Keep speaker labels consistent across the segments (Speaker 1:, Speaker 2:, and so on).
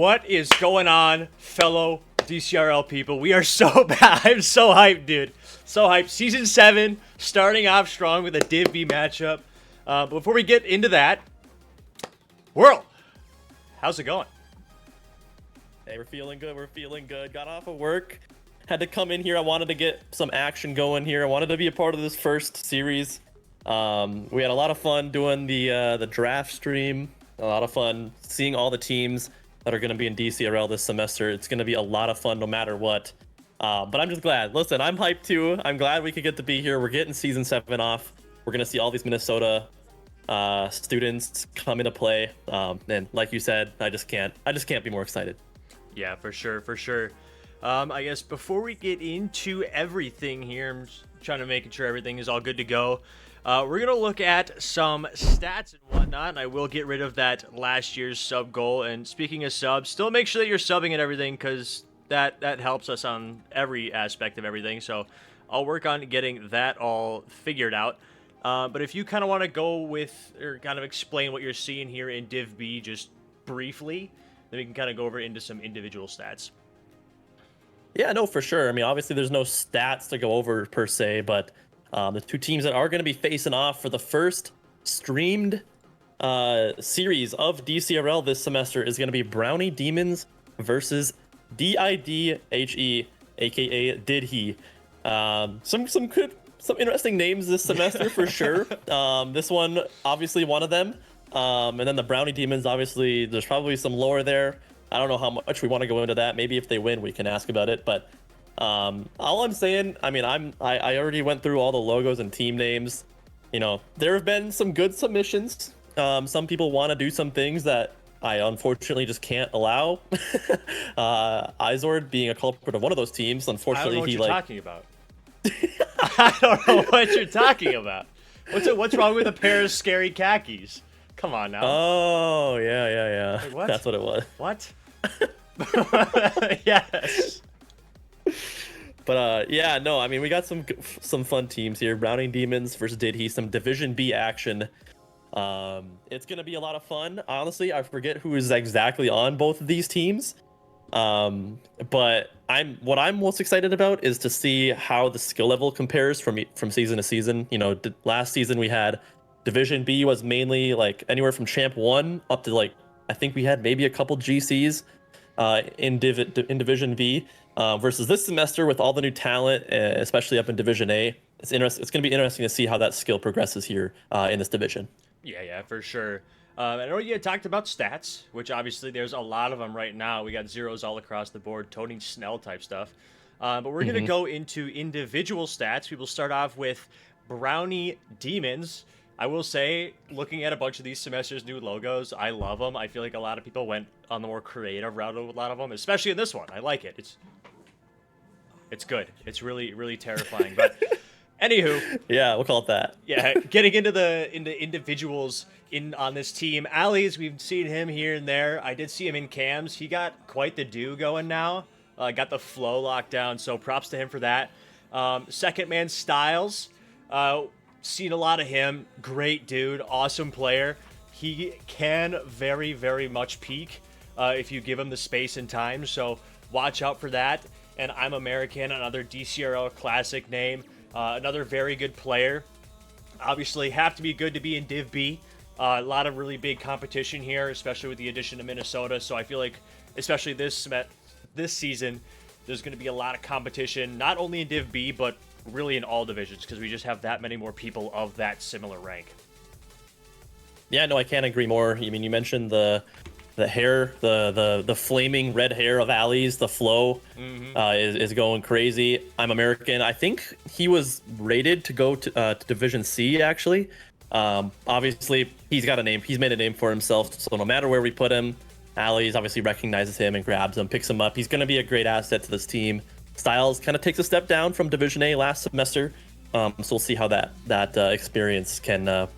Speaker 1: What is going on, fellow DCRL people? We are so bad. I'm so hyped, dude. So hyped. Season 7, starting off strong with a DIV matchup. Before we get into that, World, how's it going?
Speaker 2: Hey, we're feeling good. We're feeling good. Got off of work. Had to come in here. I wanted to get some action going here. I wanted to be a part of this first series. We had a lot of fun doing the draft stream. A lot of fun seeing all the teams that are going to be in DCRL this semester. It's going to be a lot of fun no matter what. But I'm just glad. Listen, I'm hyped too. I'm glad we could get to be here. We're getting Season 7 off. We're going to see all these Minnesota students come into play. And like you said, I just can't be more excited.
Speaker 1: Yeah, for sure, for sure. I guess before we get into everything here, I'm just trying to make sure everything is all good to go. We're going to look at some stats and whatnot, and I will get rid of that last year's sub goal. And speaking of subs, still make sure that you're subbing and everything, because that helps us on every aspect of everything. So I'll work on getting that all figured out. But if you kind of want to go with, or kind of explain what you're seeing here in Div B just briefly, then we can kind of go over into some individual stats.
Speaker 2: Yeah, no, for sure. I mean, obviously there's no stats to go over per se, but the two teams that are going to be facing off for the first streamed series of DCRL this semester is going to be Brownie Demons versus D.I.D.H.E, aka D.I.D.H.E. Some interesting names this semester for sure. This one, obviously one of them. And then the Brownie Demons, obviously, there's probably some lore there. I don't know how much we want to go into that. Maybe if they win, we can ask about it. But all I'm saying, I mean, I already went through all the logos and team names. You know, there have been some good submissions. Some people want to do some things that I unfortunately just can't allow. Izord being a culprit of one of those teams. Unfortunately,
Speaker 1: I don't know what you're talking about. I don't know what you're talking about. What's wrong with a pair of scary khakis? Come on now.
Speaker 2: Oh, yeah.
Speaker 1: Wait, what?
Speaker 2: That's what it was.
Speaker 1: What? Yes.
Speaker 2: But yeah, no, I mean, we got some fun teams here. Brownie Demons versus D.I.D.H.E, some Division B action. It's gonna be a lot of fun. Honestly, I forget who is exactly on both of these teams. But what I'm most excited about is to see how the skill level compares from season to season. You know, last season we had Division B was mainly like anywhere from Champ 1 up to like, I think we had maybe a couple GCs in Division B, versus this semester with all the new talent, especially up in Division A. It's going to be interesting to see how that skill progresses here in this division.
Speaker 1: Yeah, for sure. I know you had talked about stats, which obviously there's a lot of them right now. We got zeros all across the board, Tony Snell type stuff. But we're going to go into individual stats. We will start off with Brownie Demons. I will say, looking at a bunch of these semesters' new logos, I love them. I feel like a lot of people went on the more creative route with a lot of them, especially in this one. I like it. It's good. It's really, really terrifying. But anywho,
Speaker 2: yeah, we'll call it that.
Speaker 1: Yeah, getting into individuals on this team. Ali's, we've seen him here and there. I did see him in cams. He got quite the do going now. Got the flow locked down, so props to him for that. Second man Styles. Seen a lot of him. Great dude. Awesome player. He can very, very much peak if you give him the space and time. So watch out for that. And I'm American, another DCRL classic name. Another very good player. Obviously, have to be good to be in Div B. A lot of really big competition here, especially with the addition of Minnesota. So I feel like, especially this season, there's going to be a lot of competition, not only in Div B, but really in all divisions, because we just have that many more people of that similar rank.
Speaker 2: Yeah, no, I can't agree more. I mean, you mentioned the hair, the flaming red hair of Ali's, the flow is going crazy. I'm American. I think he was rated to go to Division C, actually. Obviously, he's got a name. He's made a name for himself, so no matter where we put him, Ali's obviously recognizes him and grabs him, picks him up. He's going to be a great asset to this team. Styles kind of takes a step down from Division A last semester, so we'll see how that experience can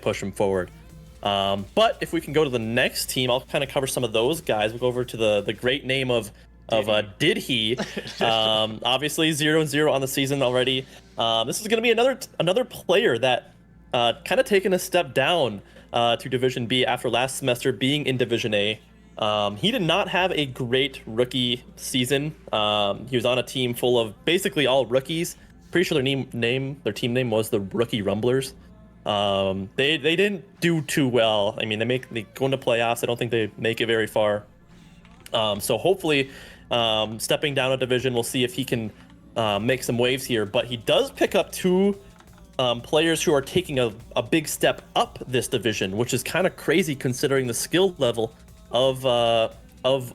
Speaker 2: push him forward. But if we can go to the next team, I'll kind of cover some of those guys. We'll go over to the great name of D.I.D.H.E. Obviously 0-0 on the season already. This is going to be another player that kind of taken a step down to Division B after last semester being in Division A. He did not have a great rookie season. He was on a team full of basically all rookies. Pretty sure their team name was the Rookie Rumblers. They didn't do too well. I mean, they go into playoffs. I don't think they make it very far. So hopefully, stepping down a division, we'll see if he can make some waves here. But he does pick up two players who are taking a big step up this division, which is kind of crazy considering the skill level of a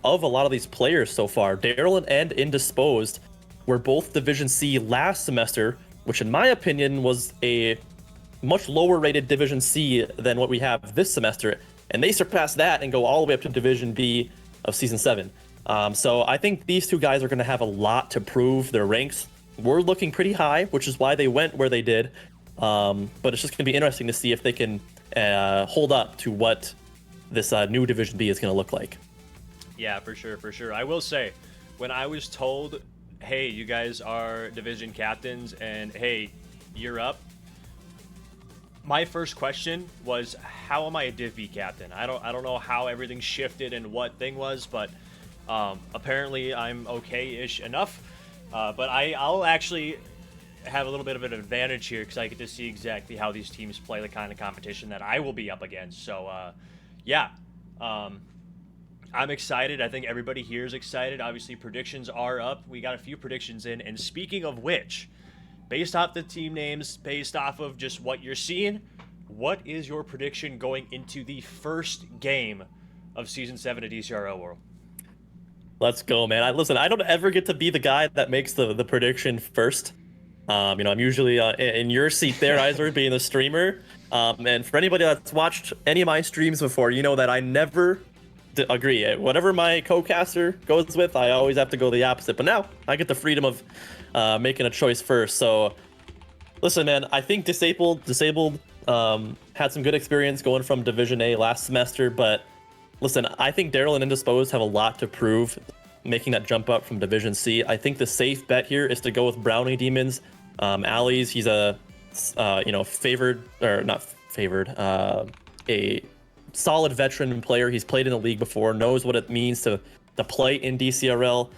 Speaker 2: lot of these players so far. Daryl and Indisposed were both Division C last semester, which in my opinion was a much lower rated Division C than what we have this semester, and they surpass that and go all the way up to Division B of Season 7. So I think these two guys are going to have a lot to prove. Their ranks were looking pretty high, which is why they went where they did. But it's just going to be interesting to see if they can hold up to what this new Division B is going to look like.
Speaker 1: Yeah, for sure. I will say, when I was told, hey, you guys are division captains and hey, you're up, my first question was, how am I a Div B captain? I don't know how everything shifted and what thing was, but apparently I'm okay-ish enough. But I'll actually have a little bit of an advantage here because I get to see exactly how these teams play, the kind of competition that I will be up against. So yeah, I'm excited. I think everybody here is excited. Obviously, predictions are up. We got a few predictions in, and speaking of which, based off the team names, based off of just what you're seeing, what is your prediction going into the first game of Season 7 of DCRL World?
Speaker 2: Let's go, man. I don't ever get to be the guy that makes the prediction first. I'm usually in your seat there, Isler, being the streamer. And for anybody that's watched any of my streams before, you know that I never agree. Whatever my co-caster goes with, I always have to go the opposite. But now I get the freedom of making a choice first. So listen, man, I think Disabled had some good experience going from Division A last semester. But listen, I think Daryl and Indisposed have a lot to prove making that jump up from Division C. I think the safe bet here is to go with Brownie Demons. Ali's, he's a a solid veteran player. He's played in the league before, knows what it means to play in DCRL.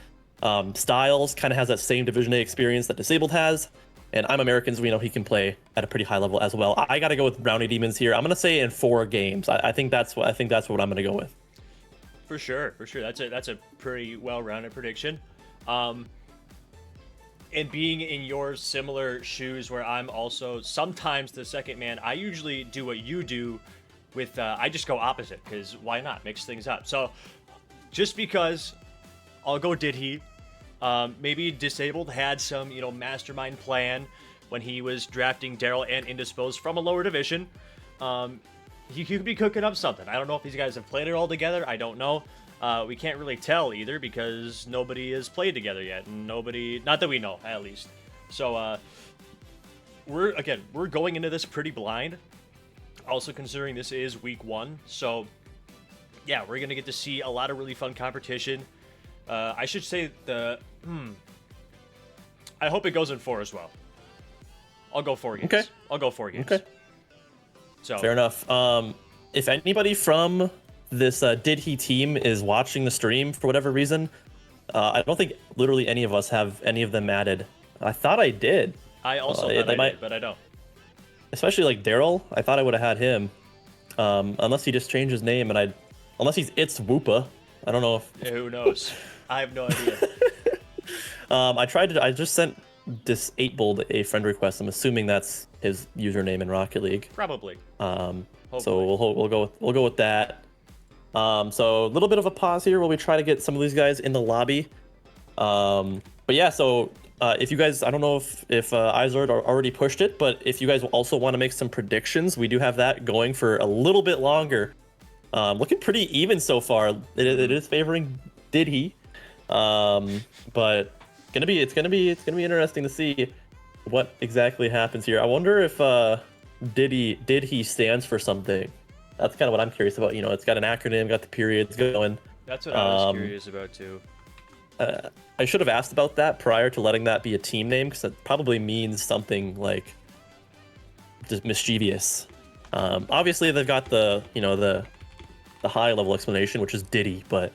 Speaker 2: Styles kind of has that same Division A experience that Disabled has, and I'm Americans. We know he can play at a pretty high level as well. I got to go with Brownie Demons here. I'm gonna say in 4 games. I think that's what I'm gonna go with.
Speaker 1: For sure. That's a pretty well-rounded prediction. And being in your similar shoes, where I'm also sometimes the second man, I usually do what you do with, I just go opposite, because why not? Mix things up. So, just because, I'll go D.I.D.H.E. Maybe Disabled had some, mastermind plan when he was drafting Daryl and Indisposed from a lower division. He could be cooking up something. I don't know if these guys have played it all together. I don't know. We can't really tell either because nobody has played together yet. And not that we know, at least. So, we're going into this pretty blind. Also considering this is week 1. So, yeah, we're going to get to see a lot of really fun competition. I should say I hope it goes in 4 as well. I'll go 4 games. Okay. I'll go 4 games. Okay. So
Speaker 2: fair enough. If anybody from this D.I.D.H.E team is watching the stream for whatever reason, I don't think literally any of us have any of them added. I thought I did.
Speaker 1: I also thought I did, but I don't.
Speaker 2: Especially like Daryl, I thought I would have had him. Unless he just changed his name, and unless he's It's Whoopa. I don't know if.
Speaker 1: Yeah, who knows? I have no idea.
Speaker 2: I just sent Disabled a friend request. I'm assuming that's his username in Rocket League.
Speaker 1: Probably.
Speaker 2: So we'll go with that. So a little bit of a pause here while we try to get some of these guys in the lobby. But yeah, so if you guys, I don't know if Izard already pushed it, but if you guys also want to make some predictions, we do have that going for a little bit longer. Looking pretty even so far. It is favoring D.I.D.H.E. But it's gonna be interesting to see what exactly happens here. I wonder if D.I.D.H.E stands for something. That's kind of what I'm curious about. It's got an acronym, got the periods going.
Speaker 1: That's what I was curious about too.
Speaker 2: I should have asked about that prior to letting that be a team name, because that probably means something like just mischievous. Obviously they've got the the high level explanation, which is Diddy, but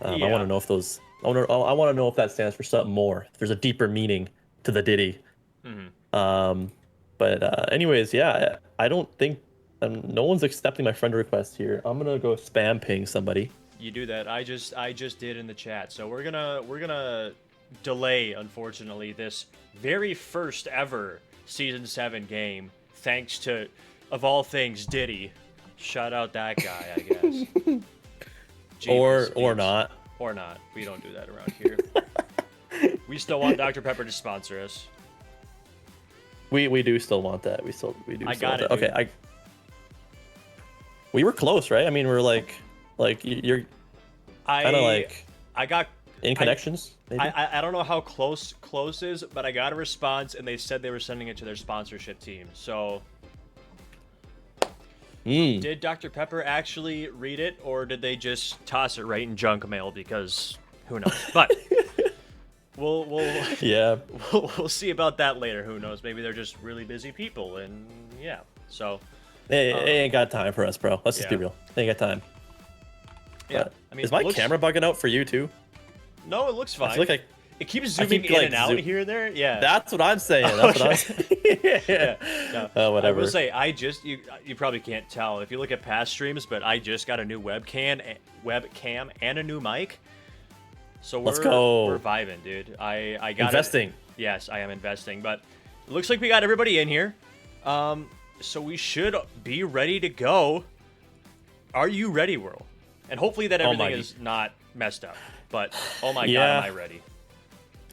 Speaker 2: I
Speaker 1: Yeah.
Speaker 2: want to know if those I want to know if that stands for something more. If there's a deeper meaning to the Diddy. But anyways, yeah, I don't think no one's accepting my friend request here. I'm gonna go spam ping somebody.
Speaker 1: You do that. I just did in the chat. So we're gonna delay, unfortunately, this very first ever season 7 game, thanks to, of all things, Diddy. Shout out that guy, I guess.
Speaker 2: Or
Speaker 1: Jeebus.
Speaker 2: not.
Speaker 1: Or not. We don't do that around here. We still want Dr. Pepper to sponsor us.
Speaker 2: We do still want that. We do.
Speaker 1: I
Speaker 2: still
Speaker 1: got
Speaker 2: want
Speaker 1: it,
Speaker 2: that. Okay, we were close, right? I mean, we're like you're kind of like
Speaker 1: I got
Speaker 2: in connections. Maybe?
Speaker 1: I don't know how close is, but I got a response and they said they were sending it to their sponsorship team. So did Dr. Pepper actually read it, or did they just toss it right in junk mail? Because who knows? But we'll
Speaker 2: yeah,
Speaker 1: we'll see about that later. Who knows? Maybe they're just really busy people, and yeah. So
Speaker 2: they ain't got time for us, bro. Let's just be
Speaker 1: yeah.
Speaker 2: real. They ain't got time.
Speaker 1: Yeah,
Speaker 2: But
Speaker 1: I mean,
Speaker 2: is my
Speaker 1: it looks-
Speaker 2: camera bugging out for you too?
Speaker 1: No, it looks fine.
Speaker 2: I feel like
Speaker 1: it keeps zooming in and out here and there. Yeah.
Speaker 2: That's what I'm saying. That's what I'm saying.
Speaker 1: Yeah. No,
Speaker 2: whatever.
Speaker 1: I will say, you probably can't tell if you look at past streams, but I just got a new webcam and a new mic. So
Speaker 2: Let's go.
Speaker 1: We're vibing, dude. I got
Speaker 2: investing.
Speaker 1: Yes, I am investing, but it looks like we got everybody in here. So we should be ready to go. Are you ready, world? And hopefully that everything is not messed up. But oh my god, am I ready?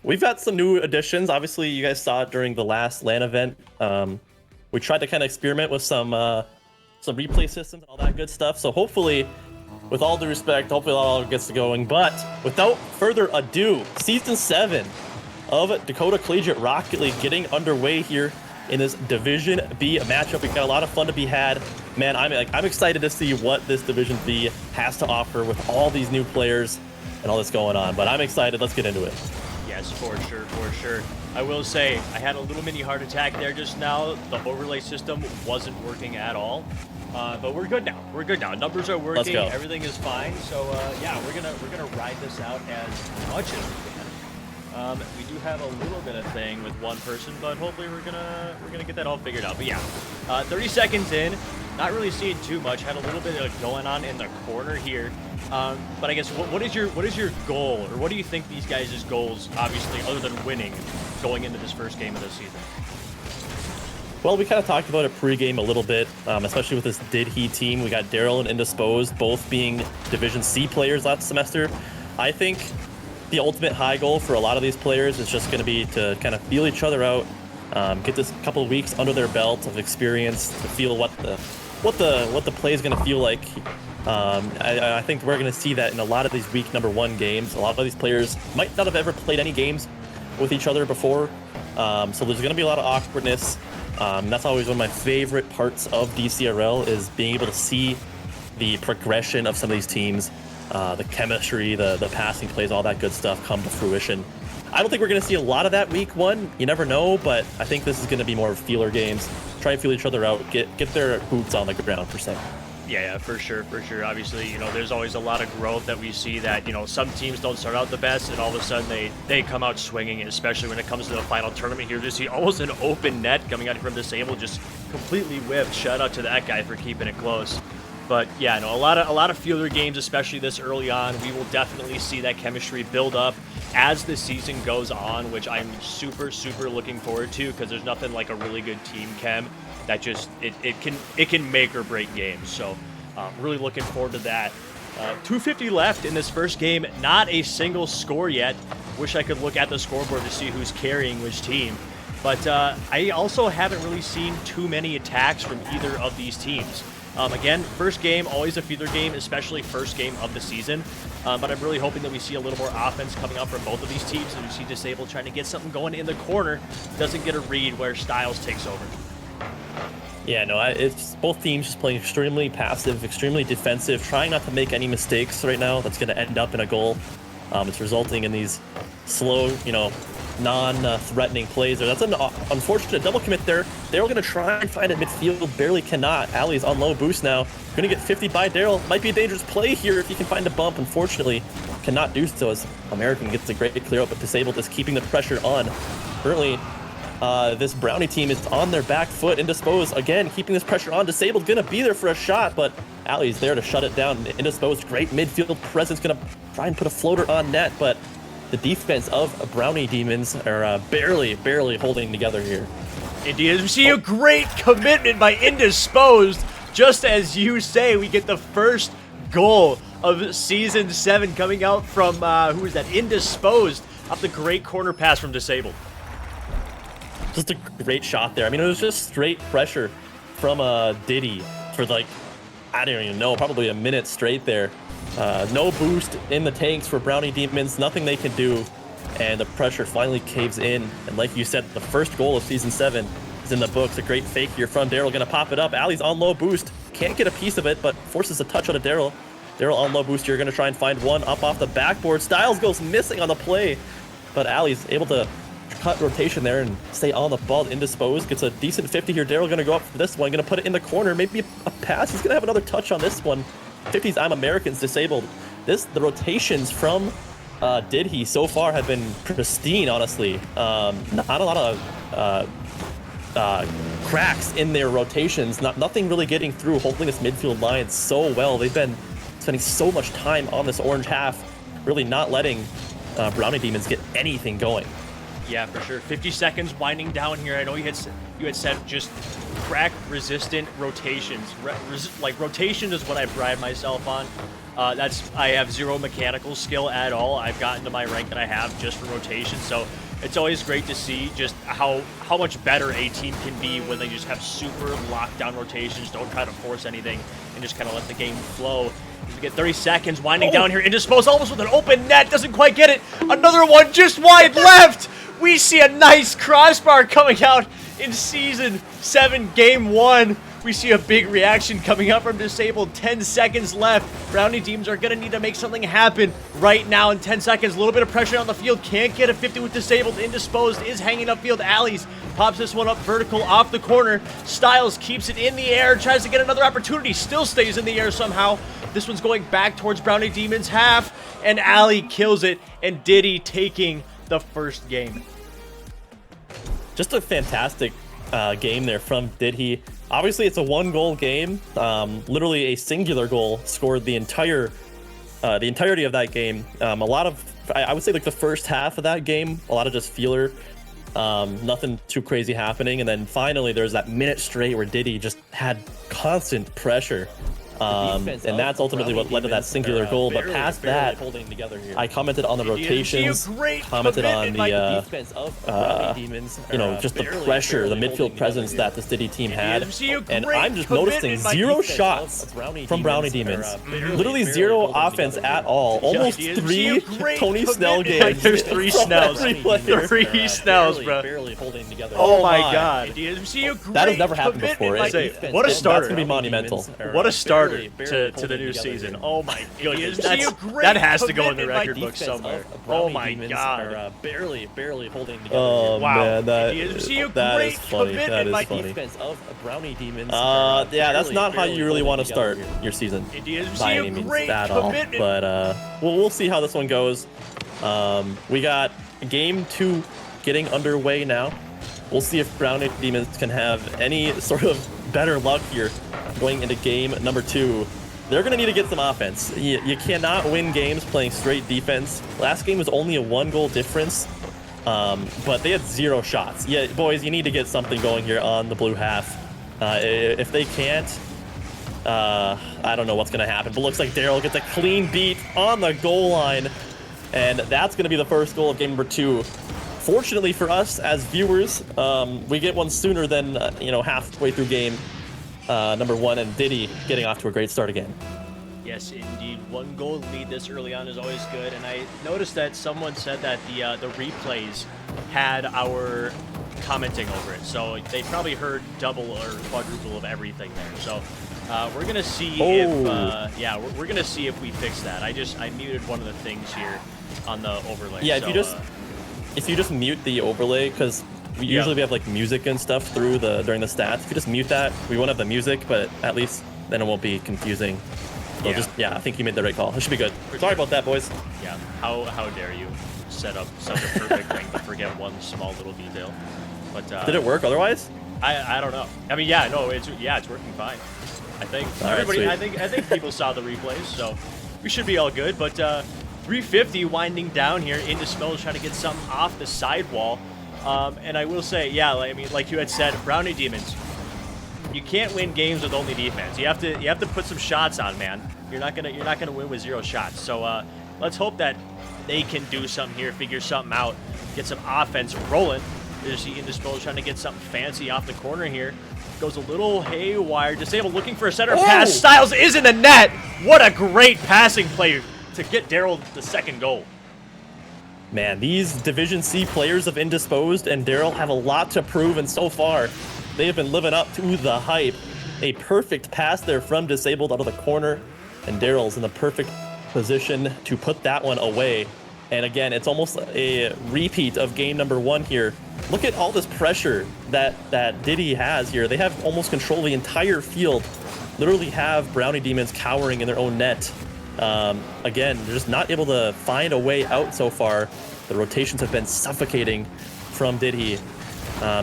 Speaker 2: We've got some new additions. Obviously, you guys saw it during the last LAN event. We tried to kind of experiment with some replay systems and all that good stuff. So hopefully, with all due respect, hopefully that all gets going. But without further ado, Season 7 of Dakota Collegiate Rocket League getting underway here in this Division B matchup. We've got a lot of fun to be had. Man, I'm excited to see what this Division B has to offer with all these new players and all this going on. But I'm excited. Let's get into it.
Speaker 1: Yes, for sure. I will say, I had a little mini heart attack there just now. The overlay system wasn't working at all. But we're good now. Numbers are working. Everything is fine. So yeah, we're gonna ride this out as much as we can. We do have a little bit of thing with one person, but hopefully we're gonna get that all figured out. But yeah, 30 seconds in, not really seeing too much. Had a little bit of going on in the corner here. But I guess what is your goal, or what do you think these guys' goals, obviously, other than winning, going into this first game of the season?
Speaker 2: Well, we kind of talked about it pregame a little bit, especially with this D.I.D.H.E team. We got Daryl and Indisposed, both being Division C players last semester. I think the ultimate high goal for a lot of these players is just going to be to kind of feel each other out, get this couple of weeks under their belt of experience to feel what the play is going to feel like. I think we're going to see that in a lot of these week number 1 games. A lot of these players might not have ever played any games with each other before, so there's going to be a lot of awkwardness. That's always one of my favorite parts of DCRL, is being able to see the progression of some of these teams, the chemistry, the passing plays, all that good stuff come to fruition. I don't think we're going to see a lot of that week 1. You never know, but I think this is going to be more feeler games. Try and feel each other out, get their boots on the ground, per se.
Speaker 1: Yeah, for sure. Obviously, there's always a lot of growth that we see that, some teams don't start out the best and all of a sudden they come out swinging, especially when it comes to the final tournament here. Just see almost an open net coming out from Disable, just completely whipped. Shout out to that guy for keeping it close. But yeah, a lot of feeler games, especially this early on. We will definitely see that chemistry build up as the season goes on, which I'm super looking forward to, because there's nothing like a really good team chem that just it can make or break games. So really looking forward to that. 250 left in this first game, not a single score yet. Wish I could look at the scoreboard to see who's carrying which team. But I also haven't really seen too many attacks from either of these teams. Again, first game, always a feeder game, especially first game of the season. But I'm really hoping that we see a little more offense coming out from both of these teams, and we see Disable trying to get something going in the corner. Doesn't get a read where Styles takes over.
Speaker 2: Yeah, no, it's both teams just playing extremely passive, extremely defensive, trying not to make any mistakes right now. That's going to end up in a goal. It's resulting in these slow, non-threatening plays there. That's an unfortunate double commit there. Daryl gonna try and find it midfield, barely cannot. Ali's on low boost now. Gonna get 50 by Daryl. Might be a dangerous play here if he can find a bump. Unfortunately, cannot do so as American gets a great clear out, but Disabled is keeping the pressure on. Currently, this Brownie team is on their back foot. Indisposed, again, keeping this pressure on. Disabled gonna be there for a shot, but Ali's there to shut it down. Indisposed, great midfield presence, gonna try and put a floater on net, but the defense of Brownie Demons are barely holding together here.
Speaker 1: Indeed, we see a great commitment by Indisposed. Just as you say, we get the first goal of Season 7 coming out from, who is that? Indisposed, off the great corner pass from Disabled.
Speaker 2: Just a great shot there. I mean, it was just straight pressure from D.I.D.H.E for like, I don't even know, probably a minute straight there. No boost in the tanks for Brownie Demons, nothing they can do, and the pressure finally caves in. And like you said, the first goal of Season 7 is in the books. A great fake here from Daryl, gonna pop it up. Ali's on low boost, can't get a piece of it, but forces a touch on a Daryl. Daryl on low boost, you're gonna try and find one up off the backboard. Styles goes missing on the play, but Ali's able to cut rotation there and stay on the ball. Indisposed gets a decent 50 here. Daryl gonna go up for this one, gonna put it in the corner, maybe a pass. He's gonna have another touch on this one. 50s I'm Americans Disabled. The rotations from D.I.D.H.E so far have been pristine, honestly. Not a lot of cracks in their rotations. Nothing really getting through, holding this midfield line so well. They've been spending so much time on this orange half, really not letting Brownie Demons get anything going.
Speaker 1: Yeah, for sure. 50 seconds winding down here. I know you had said just crack resistant rotations. Like rotation is what I pride myself on. I have zero mechanical skill at all. I've gotten to my rank that I have just for rotation. So it's always great to see just how much better a team can be when they just have super lockdown rotations. Don't try to force anything and just kind of let the game flow. We get 30 seconds winding down here. Indisposed almost with an open net. Doesn't quite get it. Another one just wide left. We see a nice crossbar coming out in Season 7, Game 1. We see a big reaction coming up from Disabled. 10 seconds left. Brownie teams are going to need to make something happen right now in 10 seconds. A little bit of pressure on the field. Can't get a 50 with Disabled. Indisposed is hanging upfield. Ali's pops this one up vertical off the corner. Styles keeps it in the air. Tries to get another opportunity. Still stays in the air somehow. This one's going back towards Brownie Demons half. And Ali kills it. And D.I.D.H.E taking the first game.
Speaker 2: Just a fantastic game there from D.I.D.H.E. Obviously, it's a one-goal game. Literally a singular goal scored the entirety of that game. A lot of, I would say, like the first half of that game, a lot of just feeler. Nothing too crazy happening, and then finally there's that minute straight where D.I.D.H.E just had constant pressure. And that's ultimately what led to that singular goal. But past that, I commented on the rotations, commented on the, you know, just the pressure, the midfield presence that this D.I.D.H.E team had. And I'm just noticing zero shots from Brownie Demons. Literally zero offense at all. Almost 3 Tony Snell games.
Speaker 1: There's 3 Snells. 3 Snells, bro. Oh my god.
Speaker 2: That has never happened before.
Speaker 1: What a starter.
Speaker 2: That's going to be monumental.
Speaker 1: What a starter to the new season. Oh my goodness. That has to go in the record book somewhere. Oh my god.
Speaker 2: Barely holding together.
Speaker 1: Oh
Speaker 2: wow.
Speaker 1: Man, that is funny. That is funny.
Speaker 2: Yeah, that's not how you really want to start your season by any means at all. But we'll see how this one goes. We got game 2 getting underway now. We'll see if Brownie Demons can have any sort of better luck here going into game number 2. They're going to need to get some offense. You cannot win games playing straight defense. Last game was only a 1-goal difference, but they had 0 shots. Yeah, boys, you need to get something going here on the blue half. If they can't, I don't know what's going to happen. But looks like Daryl gets a clean beat on the goal line, and that's going to be the first goal of game number 2. Fortunately for us as viewers, we get one sooner than you know, halfway through game number 1, and D.I.D.H.E getting off to a great start again.
Speaker 1: Yes, indeed. 1-goal lead this early on is always good, and I noticed that someone said that the replays had our commenting over it, so they probably heard double or quadruple of everything there. So we're gonna see if yeah, we're gonna see if we fix that. I muted one of the things here on the overlay.
Speaker 2: Yeah,
Speaker 1: so,
Speaker 2: if you just if you just mute the overlay, because usually we have like music and stuff during the stats. If you just mute that, we won't have the music, but at least then it won't be confusing. So yeah, I think you made the right call. It should be good. Sorry about that, boys.
Speaker 1: Yeah, how dare you set up such a perfect thing to forget one small little detail. But
Speaker 2: did it work otherwise?
Speaker 1: I don't know. I mean, yeah, no, it's working fine. I think everybody. I think people saw the replays, so we should be all good. But 350 winding down here into Smells, trying to get something off the sidewall. And I will say, yeah, I mean, like you had said, Brownie Demons, you can't win games with only defense. You have to put some shots on, man. You're not gonna win with 0 shots. So let's hope that they can do something here, figure something out, get some offense rolling. There's the Indisposed trying to get something fancy off the corner here. Goes a little haywire. Disable looking for a center pass. Styles is in the net. What a great passing play to get Daryl the second goal.
Speaker 2: Man, these Division C players of Indisposed and Daryl have a lot to prove, and so far, they have been living up to the hype. A perfect pass there from Disabled out of the corner, and Daryl's in the perfect position to put that one away. And again, it's almost a repeat of game number 1 here. Look at all this pressure that D.I.D.H.E has here. They have almost control of the entire field. Literally have Brownie Demons cowering in their own net. Again, they're just not able to find a way out so far. The rotations have been suffocating from D.I.D.H.E.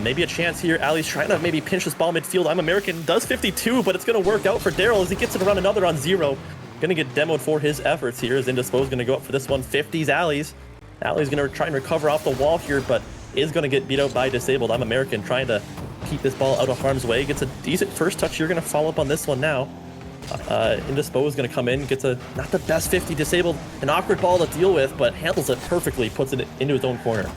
Speaker 2: Maybe a chance here. Ali's trying to maybe pinch this ball midfield. I'm American, does 52, but it's going to work out for Daryl as he gets it around another on 0. Going to get demoed for his efforts here as Indisposed going to go up for this one. 50s Ali's. Ali's going to try and recover off the wall here, but is going to get beat out by Disabled. I'm American trying to keep this ball out of harm's way. Gets a decent first touch. You're going to follow up on this one now. Indisposed going to come in, gets a not the best 50. Disabled, an awkward ball to deal with, but handles it perfectly, puts it into his own corner.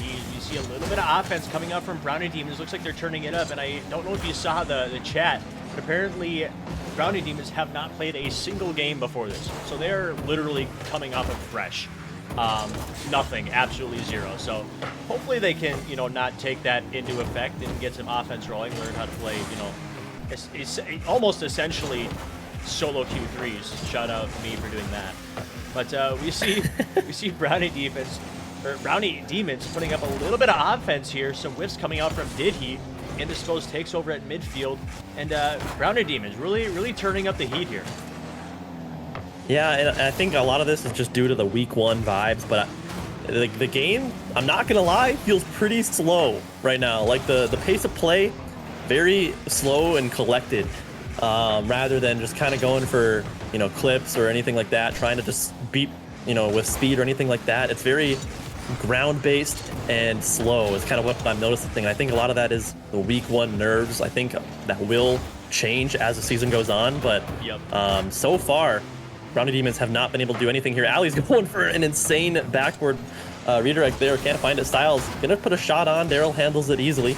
Speaker 1: You see a little bit of offense coming up from Brownie Demons. Looks like they're turning it up, and I don't know if you saw the chat, but apparently Brownie Demons have not played a single game before this, so they're literally coming off of fresh. Nothing, absolutely 0. So hopefully they can, not take that into effect and get some offense rolling, learn how to play, it's almost essentially solo Q3s. Shout out to me for doing that. But we see Brownie Demons putting up a little bit of offense here. Some whiffs coming out from D.I.D.H.E. Indisposed takes over at midfield, and Brownie Demons really turning up the heat here.
Speaker 2: Yeah, and I think a lot of this is just due to the week 1 vibes, but the game, I'm not gonna lie, feels pretty slow right now. Like the pace of play, very slow and collected, rather than just kind of going for clips or anything like that, trying to just beat with speed or anything like that. It's very ground-based and slow is kind of what I'm noticing. And I think a lot of that is the week 1 nerves. I think that will change as the season goes on, but so far, Brownie Demons have not been able to do anything here. Ali's going for an insane backward redirect there. Can't find it. Styles gonna put a shot on. Daryl handles it easily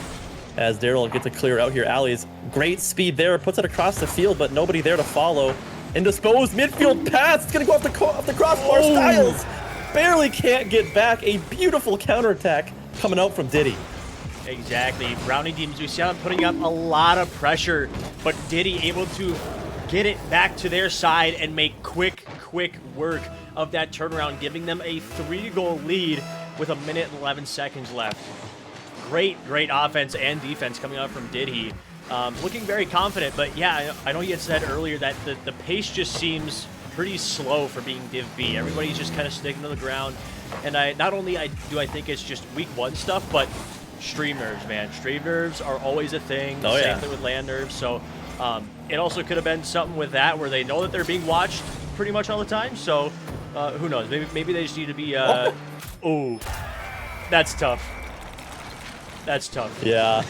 Speaker 2: as Daryl gets a clear out here. Ali's great speed there, puts it across the field, but nobody there to follow. Indisposed midfield pass. It's gonna go off the crossbar. Styles barely can't get back. A beautiful counterattack coming out from D.I.D.H.E.
Speaker 1: Exactly. Brownie Demons, we see them putting up a lot of pressure, but D.I.D.H.E. able to get it back to their side and make quick work of that turnaround, giving them a 3-goal lead with 1 minute and 11 seconds left. Great offense and defense coming out from D.I.D.H.E. Looking very confident, but yeah, I know you had said earlier that the pace just seems pretty slow for being Div B. Everybody's just kind of sticking to the ground, and not only do I think it's just week 1 stuff, but stream nerves, man. Stream nerves are always a thing. Same thing with land nerves, so it also could have been something with that where they know that they're being watched pretty much all the time, so who knows? Maybe they just need to be oh, that's tough. That's tough.
Speaker 2: Yeah.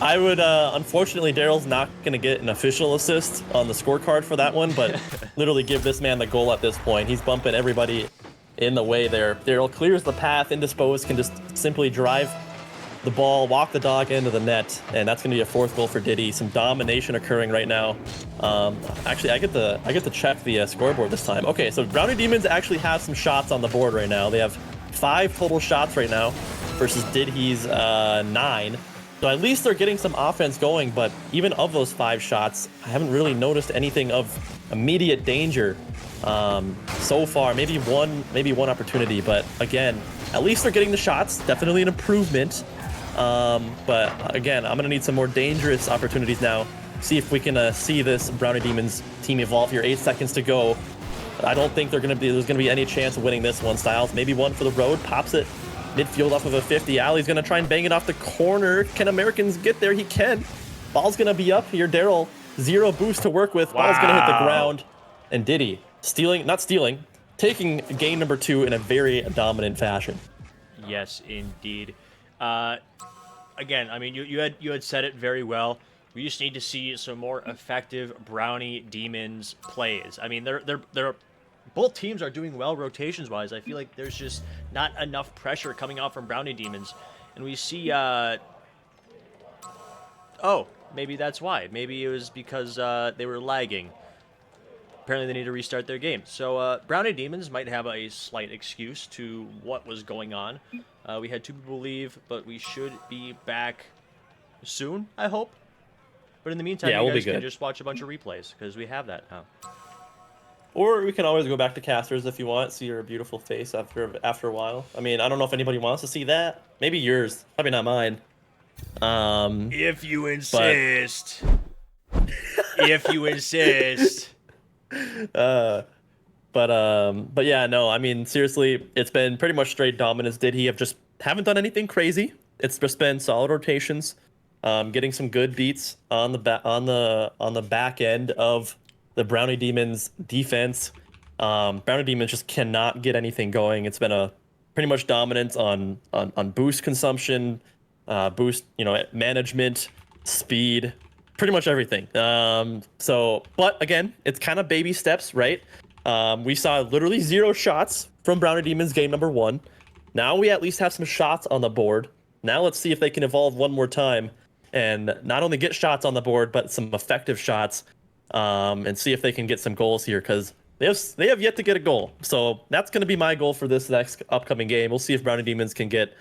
Speaker 2: I would, unfortunately, Daryl's not going to get an official assist on the scorecard for that one, but literally give this man the goal at this point. He's bumping everybody in the way there. Daryl clears the path. Indisposed can just simply drive the ball, walk the dog into the net, and that's going to be a 4th goal for D.I.D.H.E. Some domination occurring right now. Actually, I get to check the scoreboard this time. Okay, so Brownie Demons actually have some shots on the board right now. They have 5 total shots right now versus D.I.D.H.E.'s 9. So at least they're getting some offense going, but even of those 5 shots, I haven't really noticed anything of immediate danger so far. Maybe one opportunity, but again, at least they're getting the shots. Definitely an improvement. But again, I'm gonna need some more dangerous opportunities now. See if we can see this Brownie Demons team evolve here. 8 seconds to go. I don't think there's gonna be any chance of winning this one. Styles, maybe one for the road, pops it midfield off of a 50. Ali's gonna try and bang it off the corner. Can Americans get there? He can. Ball's gonna be up here. Daryl, 0 boost to work with. Ball's gonna hit the ground. And D.I.D.H.E, not stealing, taking game number 2 in a very dominant fashion.
Speaker 1: Yes, indeed. Again, I mean, you had said it very well. We just need to see some more effective Brownie Demons plays. I mean, they're both teams are doing well rotations-wise. I feel like there's just not enough pressure coming out from Brownie Demons. And we see, oh, maybe that's why. Maybe it was because they were lagging. Apparently they need to restart their game. So Brownie Demons might have a slight excuse to what was going on. We had 2 people leave, but we should be back soon, I hope. But in the meantime, you guys can just watch a bunch of replays, because we have that now.
Speaker 2: Or we can always go back to casters if you want, see your beautiful face after a while. I mean, I don't know if anybody wants to see that. Maybe yours, probably not mine.
Speaker 1: If you insist. If you insist.
Speaker 2: But yeah, no, I mean, seriously, it's been pretty much straight dominance. D.I.D.H.E haven't done anything crazy. It's just been solid rotations, getting some good beats on the back end of the Brownie Demons defense. Brownie Demons just cannot get anything going. It's been a pretty much dominance on boost consumption, boost, management, speed, pretty much everything. But again, it's kind of baby steps, right? We saw literally 0 shots from Brownie Demons game number 1. Now we at least have some shots on the board. Now let's see if they can evolve one more time and not only get shots on the board, but some effective shots, and see if they can get some goals here, because they have yet to get a goal. So that's going to be my goal for this next upcoming game. We'll see if Brownie Demons can get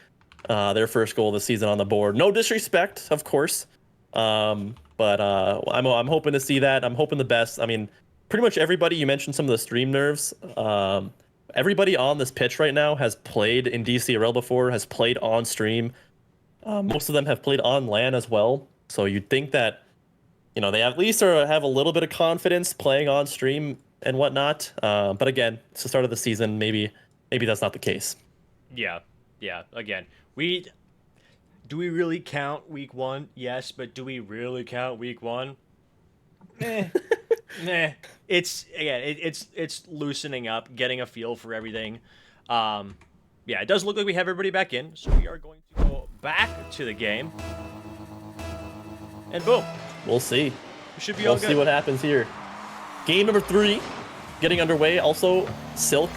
Speaker 2: their first goal of the season on the board. No disrespect, of course, but I'm hoping to see that. I'm hoping the best. I mean, pretty much everybody, you mentioned some of the stream nerves. Everybody on this pitch right now has played in DCRL before, has played on stream. Most of them have played on LAN as well. So you'd think that, they at least have a little bit of confidence playing on stream and whatnot. But again, it's the start of the season. Maybe that's not the case.
Speaker 1: Yeah. Again, do we really count week 1? Yes, but do we really count week 1? Nah. It's loosening up, getting a feel for everything. Yeah, it does look like we have everybody back in, so we are going to go back to the game. And boom.
Speaker 2: We'll see.
Speaker 1: We should be all good.
Speaker 2: We'll see what happens here. Game number 3 getting underway. Also, Silk.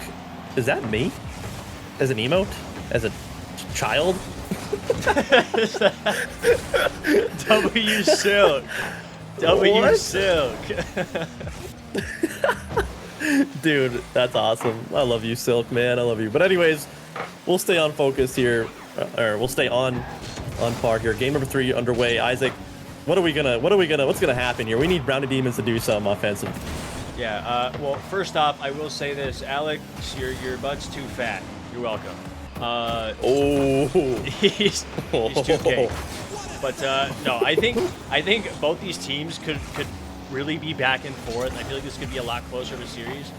Speaker 2: Is that me? As an emote? As a child?
Speaker 1: W Silk. W Silk.
Speaker 2: Dude, that's awesome. I love you, Silk, man. I love you. But anyways, we'll stay on focus here, or we'll stay on par here. Game number 3 underway. Isaac, what's gonna happen here? We need Brownie Demons to do something offensive.
Speaker 1: Yeah. Well, first off, I will say this, Alex, your butt's too fat. You're welcome. He's too gay. But no, I think both these teams could really be back and forth. I feel like this could be a lot closer of a series.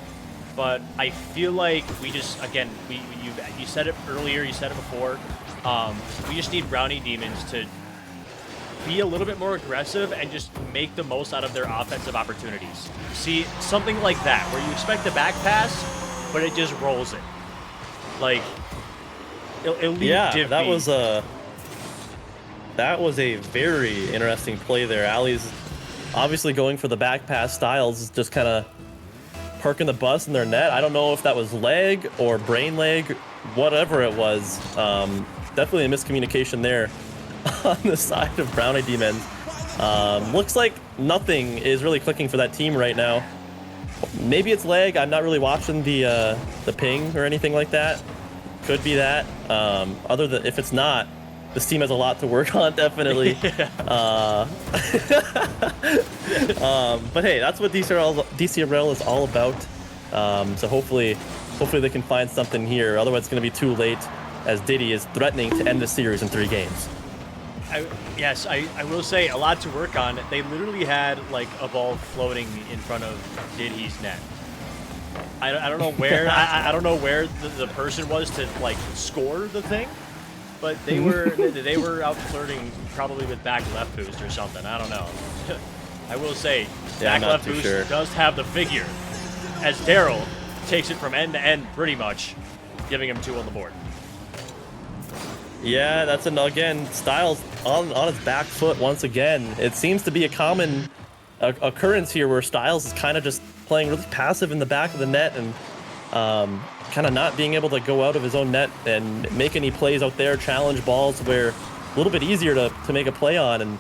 Speaker 1: But I feel like we just, again, you said it earlier, you said it before. We just need Brownie Demons to be a little bit more aggressive and just make the most out of their offensive opportunities. See, something like that, where you expect a back pass, but it just rolls it. Like,
Speaker 2: yeah, that was a very interesting play there. Ali's obviously going for the back pass. Styles just kind of parking the bus in their net. I don't know if that was leg or brain leg, whatever it was. Definitely a miscommunication there on the side of Brownie Demons. Looks like nothing is really clicking for that team right now. Maybe it's leg. I'm not really watching the ping or anything like that. Could be that. Other than if it's not, this team has a lot to work on, definitely. But hey, that's what DCRL is all about. So hopefully they can find something here. Otherwise, it's going to be too late, as D.I.D.H.E is threatening to end the series in 3 games.
Speaker 1: Yes, I will say a lot to work on. They literally had like a ball floating in front of D.I.D.H.E's net. I don't know where I don't know where the person was to like score the thing, but they were out flirting probably with back left boost or something. I don't know. I will say back left boost does have the figure, as Daryl takes it from end to end pretty much, giving him 2 on the board.
Speaker 2: Yeah, that's again, Styles on his back foot once again. It seems to be a common occurrence here where Styles is kind of just playing really passive in the back of the net and kind of not being able to go out of his own net and make any plays out there, challenge balls where a little bit easier to make a play on. And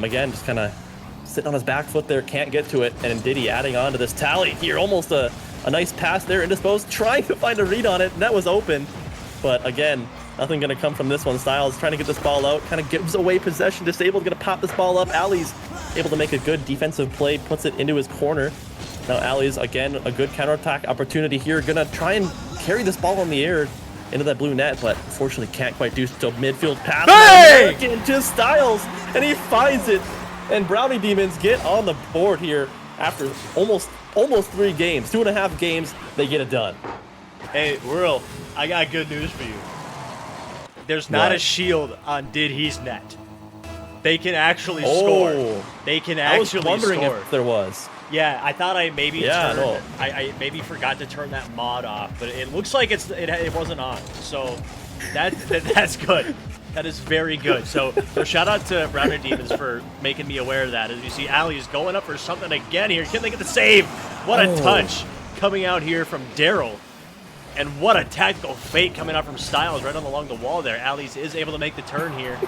Speaker 2: again, just kind of sitting on his back foot there, can't get to it. And D.I.D.H.E adding on to this tally here. Almost a nice pass there. Indisposed, trying to find a read on it. Net was open. But again, nothing going to come from this one. Styles trying to get this ball out, kind of gives away possession. Disabled, going to pop this ball up. Ali's able to make a good defensive play, puts it into his corner. Now Ali's, again, a good counterattack opportunity here. Going to try and carry this ball in the air into that blue net, but unfortunately can't quite do so. Midfield pass.
Speaker 1: Hey!
Speaker 2: To Styles, and he finds it. And Brownie Demons get on the board here after almost 3 games. 2.5 games, they get it done.
Speaker 1: Hey, Whirl, I got good news for you. There's not a shield on D.I.D.H.E's net. They can actually score. They can actually score.
Speaker 2: I was wondering if there was.
Speaker 1: Yeah, I thought I maybe I maybe forgot to turn that mod off, but it looks like it wasn't on. So that's good. That is very good. So shout out to Brownie Demons for making me aware of that. As you see, Ali is going up for something again here. Can they get the save? What a touch coming out here from Daryl. And what a tactical fake coming out from Styles right along the wall there. Ali's is able to make the turn here.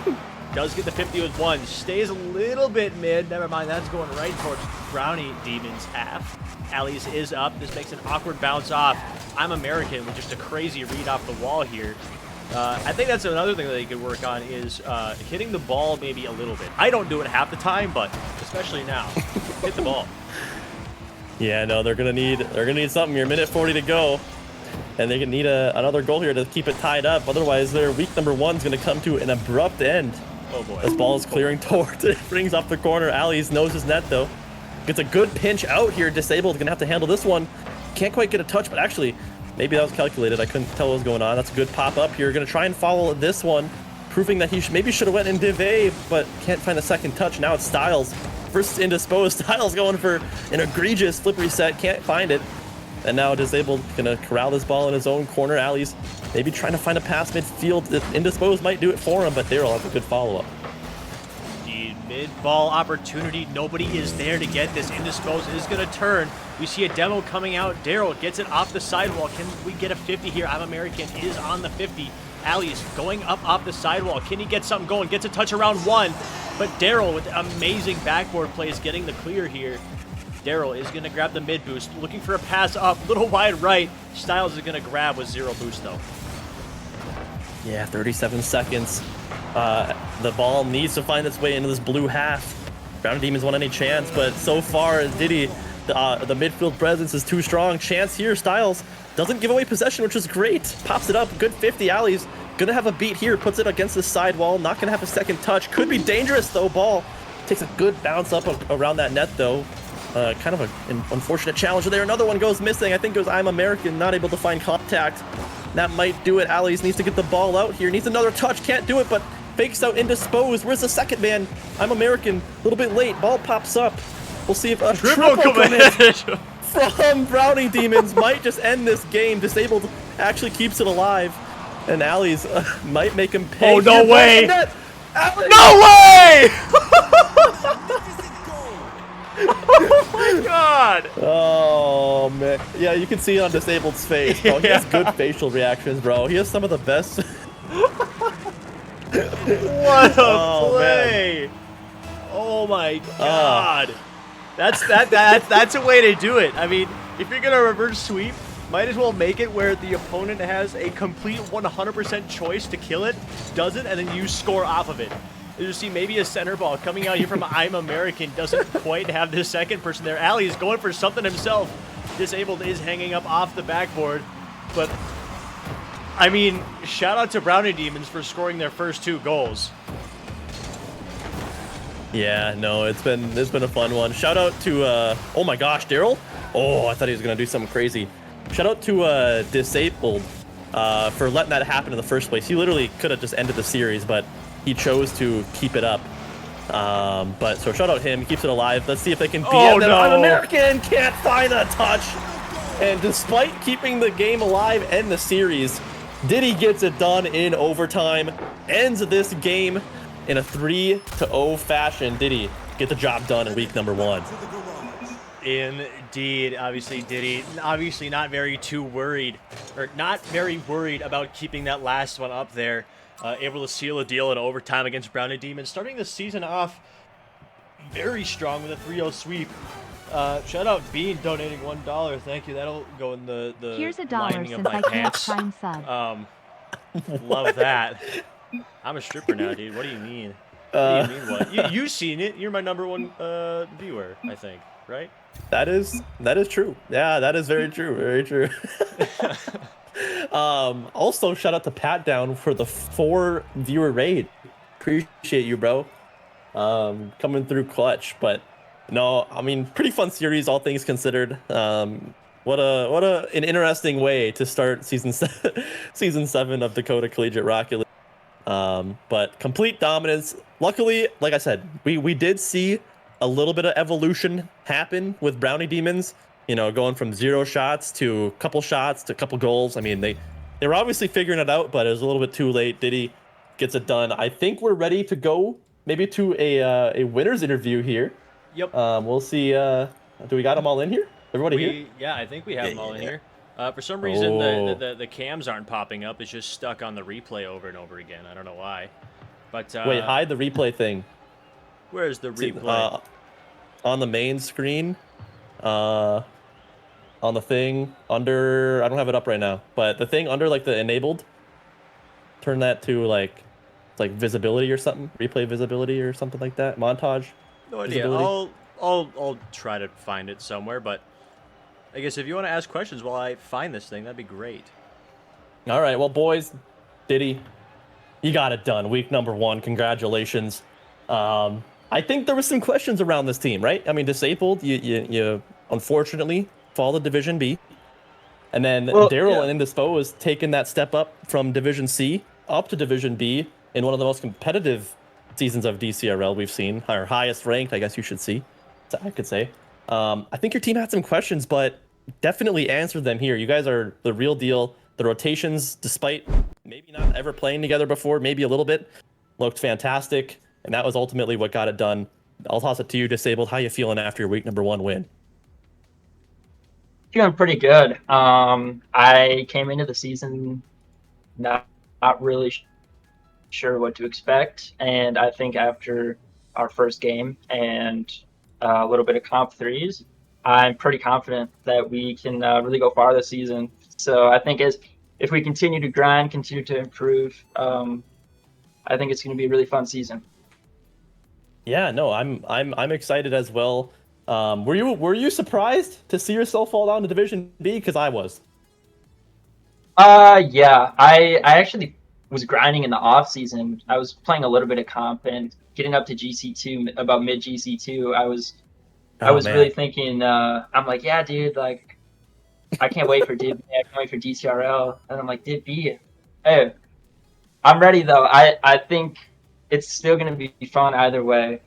Speaker 1: Does get the 50 with 1. Stays a little bit mid. Never mind, that's going right towards Brownie Demons half. Ali's is up. This makes an awkward bounce off. I'm American with just a crazy read off the wall here. I think that's another thing that they could work on is hitting the ball maybe a little bit. I don't do it half the time, but especially now, hit the ball.
Speaker 2: Yeah, no, they're gonna need something here. Minute 40 to go. And they're going to need another goal here to keep it tied up. Otherwise, their week number 1 is going to come to an abrupt end.
Speaker 1: Oh, boy.
Speaker 2: This ball is clearing towards it. Brings off the corner. Ali's knows his net, though. Gets a good pinch out here. Disabled. Going to have to handle this one. Can't quite get a touch, but actually, maybe that was calculated. I couldn't tell what was going on. That's a good pop-up here. Going to try and follow this one, proving that he maybe should have went in DIV, but can't find the second touch. Now it's Styles versus Indisposed. Styles going for an egregious flip reset. Can't find it. And now Disabled gonna corral this ball in his own corner. Ali's maybe trying to find a pass midfield. Indisposed might do it for him, but Daryl has a good follow-up.
Speaker 1: The mid-ball opportunity. Nobody is there to get this. Indisposed is gonna turn. We see a demo coming out. Daryl gets it off the sidewall. Can we get a 50 here? I'm American is on the 50. Ali's going up off the sidewall. Can he get something going? Gets a touch around 1. But Daryl with amazing backboard plays getting the clear here. Daryl is going to grab the mid boost, looking for a pass up, little wide right. Styles is going to grab with 0 boost, though.
Speaker 2: Yeah, 37 seconds. The ball needs to find its way into this blue half. Brownie Demons want any chance, but so far, D.I.D.H.E, the midfield presence is too strong. Chance here, Styles doesn't give away possession, which is great. Pops it up, good 50. Ali's going to have a beat here, puts it against the sidewall. Not going to have a second touch. Could be dangerous, though. Ball takes a good bounce up around that net, though. Kind of an unfortunate challenge there. Another one goes missing. I think it was I'm American, not able to find contact. That might do it. Ali's needs to get the ball out here. Needs another touch. Can't do it, but fakes out Indisposed. Where's the second man? I'm American. A little bit late. Ball pops up. We'll see if a triple commit from Brownie Demons might just end this game. Disabled actually keeps it alive. And Ali's might make him pay.
Speaker 1: Oh, no way!
Speaker 2: No
Speaker 1: way! Oh my god!
Speaker 2: Oh man, yeah, you can see it on Disabled's face, bro. He has good facial reactions, bro. He has some of the best.
Speaker 1: What a play! Man. Oh my god! That's a way to do it. I mean, if you're gonna reverse sweep Might as well make it where the opponent has a complete 100% choice to kill it, does it, and then you score off of it. You see maybe a center ball coming out here from I'm American, doesn't quite have the second person there. Ali is going for something himself. Disabled is hanging up off the backboard, but I mean, shout out to Brownie Demons for scoring their first 2 goals.
Speaker 2: Yeah, no, it's been a fun one. Shout out to oh my gosh, Daryl. Oh, I thought he was gonna do something crazy. Shout out to Disabled for letting that happen in the first place. He literally could have just ended the series, but he chose to keep it up. But so shout out him. He keeps it alive. Let's see if they can beat it.
Speaker 1: No.
Speaker 2: I'm American can't find a touch. And despite keeping the game alive and the series, D.I.D.H.E gets it done in overtime. Ends this game in a 3-0 fashion. D.I.D.H.E get the job done in week number 1.
Speaker 1: Indeed, obviously D.I.D.H.E obviously not very worried about keeping that last one up there. Able to seal a deal in overtime against Brownie Demons, starting the season off very strong with a 3-0 sweep. Shout out Bean donating $1. Thank you. That'll go in the
Speaker 3: Here's $1
Speaker 1: lining of
Speaker 3: since
Speaker 1: my
Speaker 3: I can't
Speaker 1: pants.
Speaker 3: prime sub.
Speaker 1: Love that. I'm a stripper now, dude. What do you mean? What do you mean what? You've seen it. You're my #1 viewer, I think, right?
Speaker 2: That is true. Yeah, that is very true. Very true. Also, shout out to Pat Down for the 4 viewer raid. Appreciate you, bro. Coming through clutch, but no, I mean, pretty fun series, all things considered. What an interesting way to start season 7 of Dakota Collegiate Rocket League. But complete dominance. Luckily, like I said, we did see a little bit of evolution happen with Brownie Demons. You know, going from 0 shots to a couple shots to a couple goals. I mean, they were obviously figuring it out, but it was a little bit too late. D.I.D.H.E gets it done. I think we're ready to go maybe to a winner's interview here.
Speaker 1: Yep.
Speaker 2: We'll see. Do we got them all in here? Everybody here?
Speaker 1: Yeah, I think we have them all in here. For some reason, the cams aren't popping up. It's just stuck on the replay over and over again. I don't know why. But
Speaker 2: wait, hide the replay thing.
Speaker 1: Where's the replay?
Speaker 2: On the main screen. On the thing under, I don't have it up right now, but the thing under like the enabled, turn that to like, it's like visibility or something, replay visibility or something like that. Montage.
Speaker 1: No idea. I'll try to find it somewhere, but I guess if you want to ask questions while I find this thing, that'd be great.
Speaker 2: All right, well, boys, D.I.D.H.E, you got it done. Week number 1, congratulations. I think there was some questions around this team, right? I mean, Disabled, you unfortunately fall to Division B. And then Daryl and Indisposed taking that step up from Division C up to Division B in one of the most competitive seasons of DCRL we've seen, our highest ranked, I guess you should see. I could say. I think your team had some questions, but definitely answered them here. You guys are the real deal. The rotations, despite maybe not ever playing together before, maybe a little bit, looked fantastic. And that was ultimately what got it done. I'll toss it to you, Disabled. How you feeling after your week number 1 win?
Speaker 4: Feeling pretty good. I came into the season not really sure what to expect, and I think after our first game and a little bit of comp threes, I'm pretty confident that we can really go far this season. So I think if we continue to grind, continue to improve, I think it's going to be a really fun season.
Speaker 2: Yeah, no, I'm excited as well. Were you surprised to see yourself fall down to Division B? Because I was.
Speaker 4: Yeah, I actually was grinding in the off season. I was playing a little bit of comp and getting up to GC2, about mid GC2. I was really thinking. I'm like, yeah, dude, like, I can't wait for DIV. I can't wait for DCRL. And I'm like, DIV. Hey, I'm ready though. I think it's still gonna be fun either way.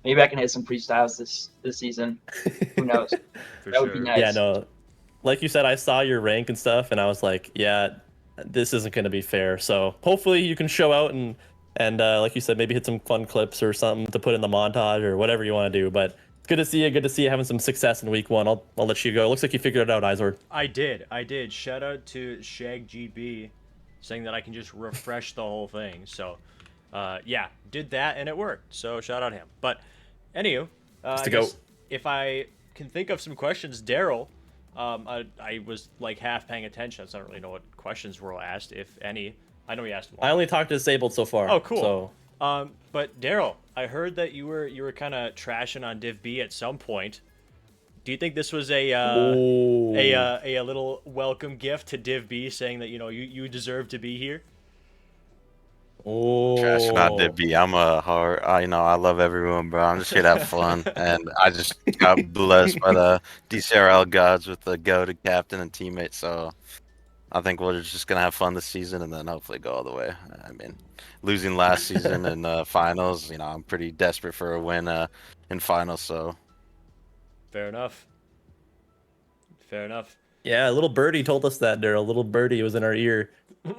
Speaker 4: Maybe I can hit some freestyles this season. Who knows? That would be nice.
Speaker 2: Yeah, no. Like you said, I saw your rank and stuff, and I was like, yeah, this isn't going to be fair. So hopefully you can show out and like you said, maybe hit some fun clips or something to put in the montage or whatever you want to do. But it's good to see you. Good to see you having some success in week 1. I'll let you go. It looks like you figured it out, Izor.
Speaker 1: I did. Shout out to ShagGB saying that I can just refresh the whole thing. So, yeah, did that and it worked. So shout out him. But anywho, I guess if I can think of some questions, Daryl, I was like half paying attention, so I don't really know what questions were asked, if any. I know you asked one.
Speaker 2: I only talked to Disabled so far.
Speaker 1: Oh, cool.
Speaker 2: So.
Speaker 1: But Daryl, I heard that you were kind of trashing on Div B at some point. Do you think this was a little welcome gift to Div B, saying that you deserve to be here?
Speaker 3: Trash not
Speaker 2: Oh.
Speaker 3: Div.E. I'm a hard. I love everyone, bro. I'm just here to have fun, and I just got blessed by the DCRL gods with the go-to captain and teammate. So I think we're just gonna have fun this season, and then hopefully go all the way. I mean, losing last season in finals, I'm pretty desperate for a win in finals. So
Speaker 1: Fair enough. Fair enough.
Speaker 2: Yeah, little birdie told us that, Daryl. Little birdie was in our ear.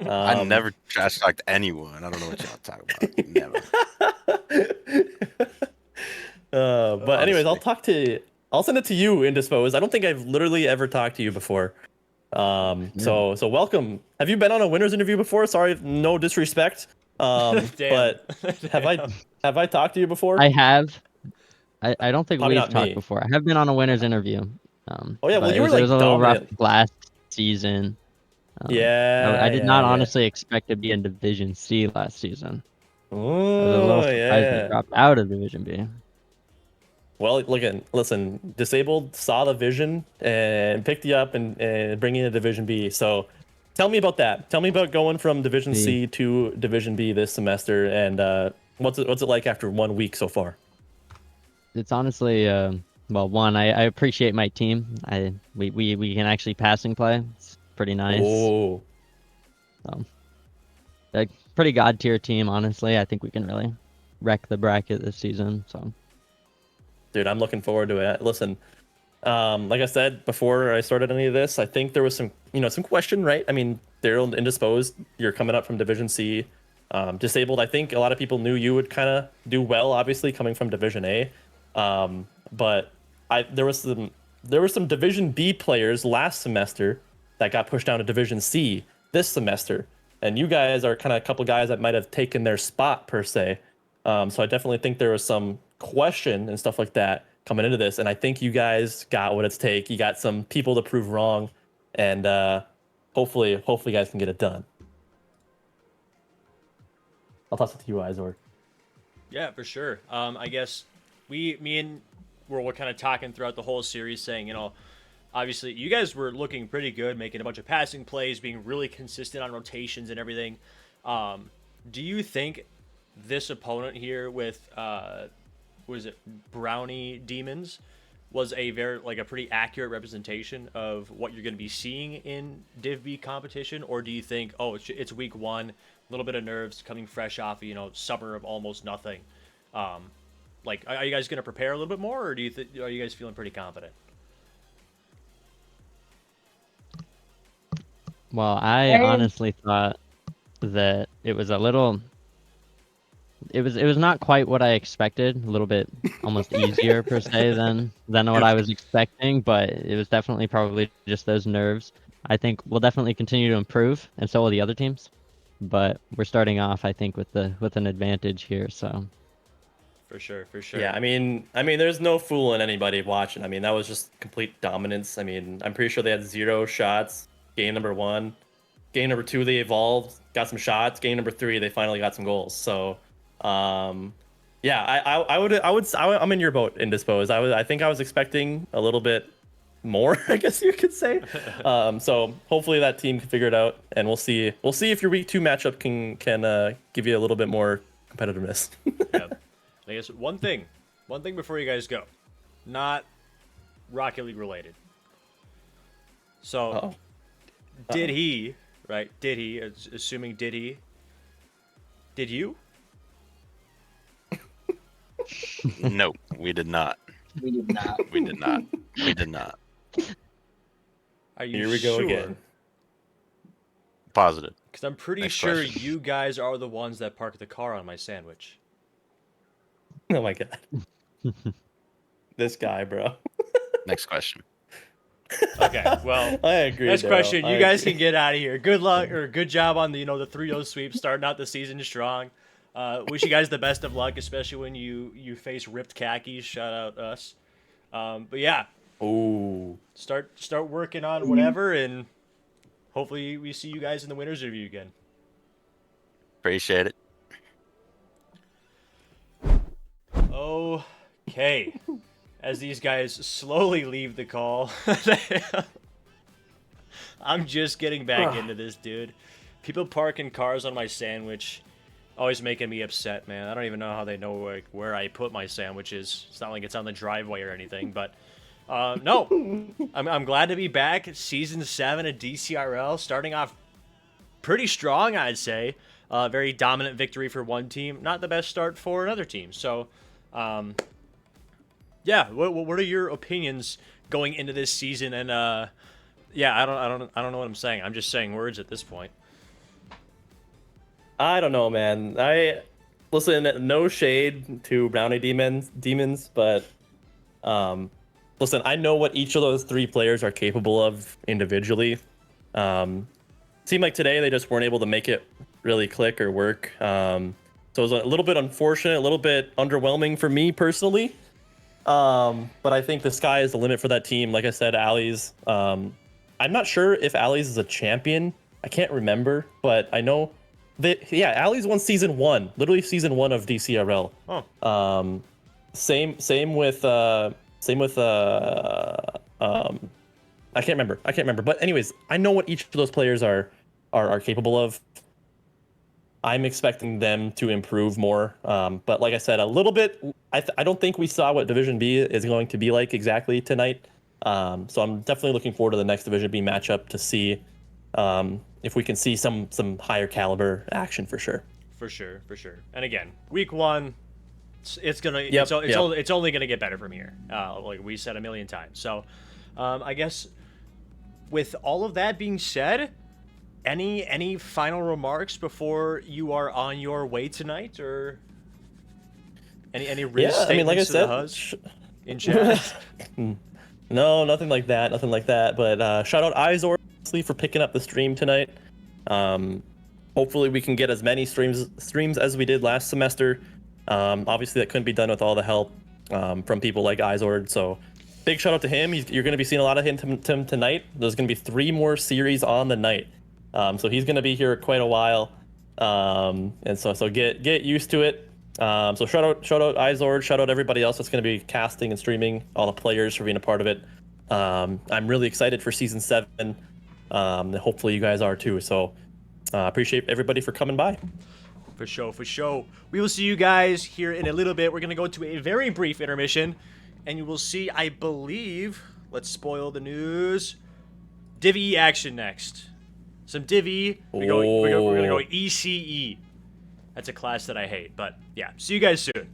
Speaker 3: I never trash talked anyone. I don't know what y'all talk about. Never.
Speaker 2: But anyways,
Speaker 3: Honestly.
Speaker 2: I'll send it to you, Indisposed. I don't think I've literally ever talked to you before. So welcome. Have you been on a winner's interview before? Sorry, no disrespect. But have I talked to you before?
Speaker 5: I have. I don't think
Speaker 2: Probably
Speaker 5: we've
Speaker 2: not
Speaker 5: talked
Speaker 2: me.
Speaker 5: before. I have been on a winner's interview.
Speaker 2: Oh yeah, well
Speaker 5: but
Speaker 2: you were
Speaker 5: it
Speaker 2: like
Speaker 5: was a little rough
Speaker 2: dominant.
Speaker 5: last season.
Speaker 2: Yeah,
Speaker 5: I did not honestly expect to be in Division C last season. I was a little
Speaker 2: Oh
Speaker 5: surprised we
Speaker 2: yeah.
Speaker 5: dropped out of Division B.
Speaker 2: Well, listen, Disabled saw the vision and picked you up and bring you to Division B. So tell me about that. Tell me about going from Division C to Division B this semester, and what's it like after 1 week so far?
Speaker 5: It's honestly, well, one, I appreciate my team. We can actually passing play. It's pretty nice.
Speaker 2: Oh.
Speaker 5: A pretty god tier team, honestly. I think we can really wreck the bracket this season. So.
Speaker 2: Dude, I'm looking forward to it. Listen, like I said before I started any of this, I think there was some question, right? I mean, Daryl Indisposed, you're coming up from Division C. Disabled, I think a lot of people knew you would kind of do well, obviously, coming from Division A. But there were some Division B players last semester that got pushed down to Division C this semester. And you guys are kind of a couple guys that might have taken their spot, per se. So I definitely think there was some question and stuff like that coming into this, and I think you guys got what it's take. You got some people to prove wrong, and hopefully you guys can get it done. I'll toss it to you, Izor.
Speaker 1: Yeah, for sure. I guess me and we're kind of talking throughout the whole series, saying, obviously you guys were looking pretty good, making a bunch of passing plays, being really consistent on rotations and everything. Do you think this opponent here with was it Brownie Demons was a pretty accurate representation of what you're going to be seeing in Div B competition? Or do you think, it's week one, a little bit of nerves coming fresh off summer of almost nothing? Are you guys going to prepare a little bit more, or are you guys feeling pretty confident?
Speaker 5: Well, I honestly thought that it was a little. It was not quite what I expected. A little bit almost easier per se than what I was expecting, but it was definitely probably just those nerves. I think we'll definitely continue to improve, and so will the other teams. But we're starting off, I think, with an advantage here. So.
Speaker 1: For sure.
Speaker 2: Yeah, I mean, there's no fooling anybody watching. I mean, that was just complete dominance. I mean, I'm pretty sure they had 0 shots. Game number 1, game number 2, they evolved, got some shots. Game number 3, they finally got some goals. So. Yeah, I'm in your boat, Indisposed. I think I was expecting a little bit more, I guess you could say. So hopefully that team can figure it out, and we'll see if your week 2 matchup can give you a little bit more competitiveness.
Speaker 1: Yeah. I guess one thing before you guys go, not Rocket League related. So, did he, assuming did you?
Speaker 3: No, we did not.
Speaker 4: We did not.
Speaker 3: We did not. We did not.
Speaker 1: Are you
Speaker 2: Here we go
Speaker 1: sure?
Speaker 2: again.
Speaker 3: Positive.
Speaker 1: Because I'm pretty
Speaker 3: Next
Speaker 1: sure
Speaker 3: question.
Speaker 1: you guys are the ones that parked the car on my sandwich.
Speaker 2: Oh my god. This guy, bro.
Speaker 3: Next question.
Speaker 1: Okay, well,
Speaker 2: I agree.
Speaker 1: next
Speaker 2: Daryl.
Speaker 1: question. You
Speaker 2: I
Speaker 1: guys
Speaker 2: agree.
Speaker 1: can get out of here. Good luck, or good job on the 3-0 sweep, starting out the season strong. Wish you guys the best of luck, especially when you face ripped khakis. Shout out us. But yeah,
Speaker 2: Ooh.
Speaker 1: Start working on whatever, and hopefully we see you guys in the winners review again.
Speaker 3: Appreciate it.
Speaker 1: Okay. As these guys slowly leave the call, I'm just getting back into this, dude. People parking cars on my sandwich, always making me upset, man. I don't even know how they know like where I put my sandwiches. It's not like it's on the driveway or anything, but no. I'm glad to be back. Season 7 of DCRL, starting off pretty strong, I'd say. Very dominant victory for one team, not the best start for another team. So, yeah. What are your opinions going into this season? And yeah, I don't know what I'm saying. I'm just saying words at this point.
Speaker 2: I don't know, man. Listen, no shade to Brownie Demons, but listen, I know what each of those 3 players are capable of individually. Seemed like today they just weren't able to make it really click or work. So it was a little bit unfortunate, a little bit underwhelming for me personally. But I think the sky is the limit for that team. Like I said, Ali's. I'm not sure if Ali's is a champion. I can't remember, but I know that Ali's won season 1, literally season 1 of DCRL.
Speaker 1: Oh.
Speaker 2: Same with I can't remember. But anyways, I know what each of those players are capable of. I'm expecting them to improve more. But like I said, a little bit. I don't think we saw what Division B is going to be like exactly tonight. So I'm definitely looking forward to the next Division B matchup to see if we can see some higher caliber action for sure.
Speaker 1: For sure. And again, week 1, it's gonna it's only gonna get better from here. Like we said a million times. So I guess with all of that being said, any final remarks before you are on your way tonight, or any real statements?
Speaker 2: I mean, like I said,
Speaker 1: to the Huz in chat?
Speaker 2: No, nothing like that. But shout out Izor for picking up the stream tonight. Hopefully we can get as many streams as we did last semester. Obviously that couldn't be done with all the help from people like Izord. So big shout out to him. You're going to be seeing a lot of him tonight. There's going to be 3 more series on the night. So he's going to be here quite a while. And so get used to it. So shout out Izord, shout out everybody else that's going to be casting and streaming, all the players for being a part of it. I'm really excited for season 7. Hopefully you guys are too. So appreciate everybody for coming by.
Speaker 1: For sure. We will see you guys here in a little bit. We're going to go to a very brief intermission, and you will see, I believe, let's spoil the news, DIV.E action next. Some DIV.E. We're going to go ECE. That's a class that I hate, but yeah. See you guys soon.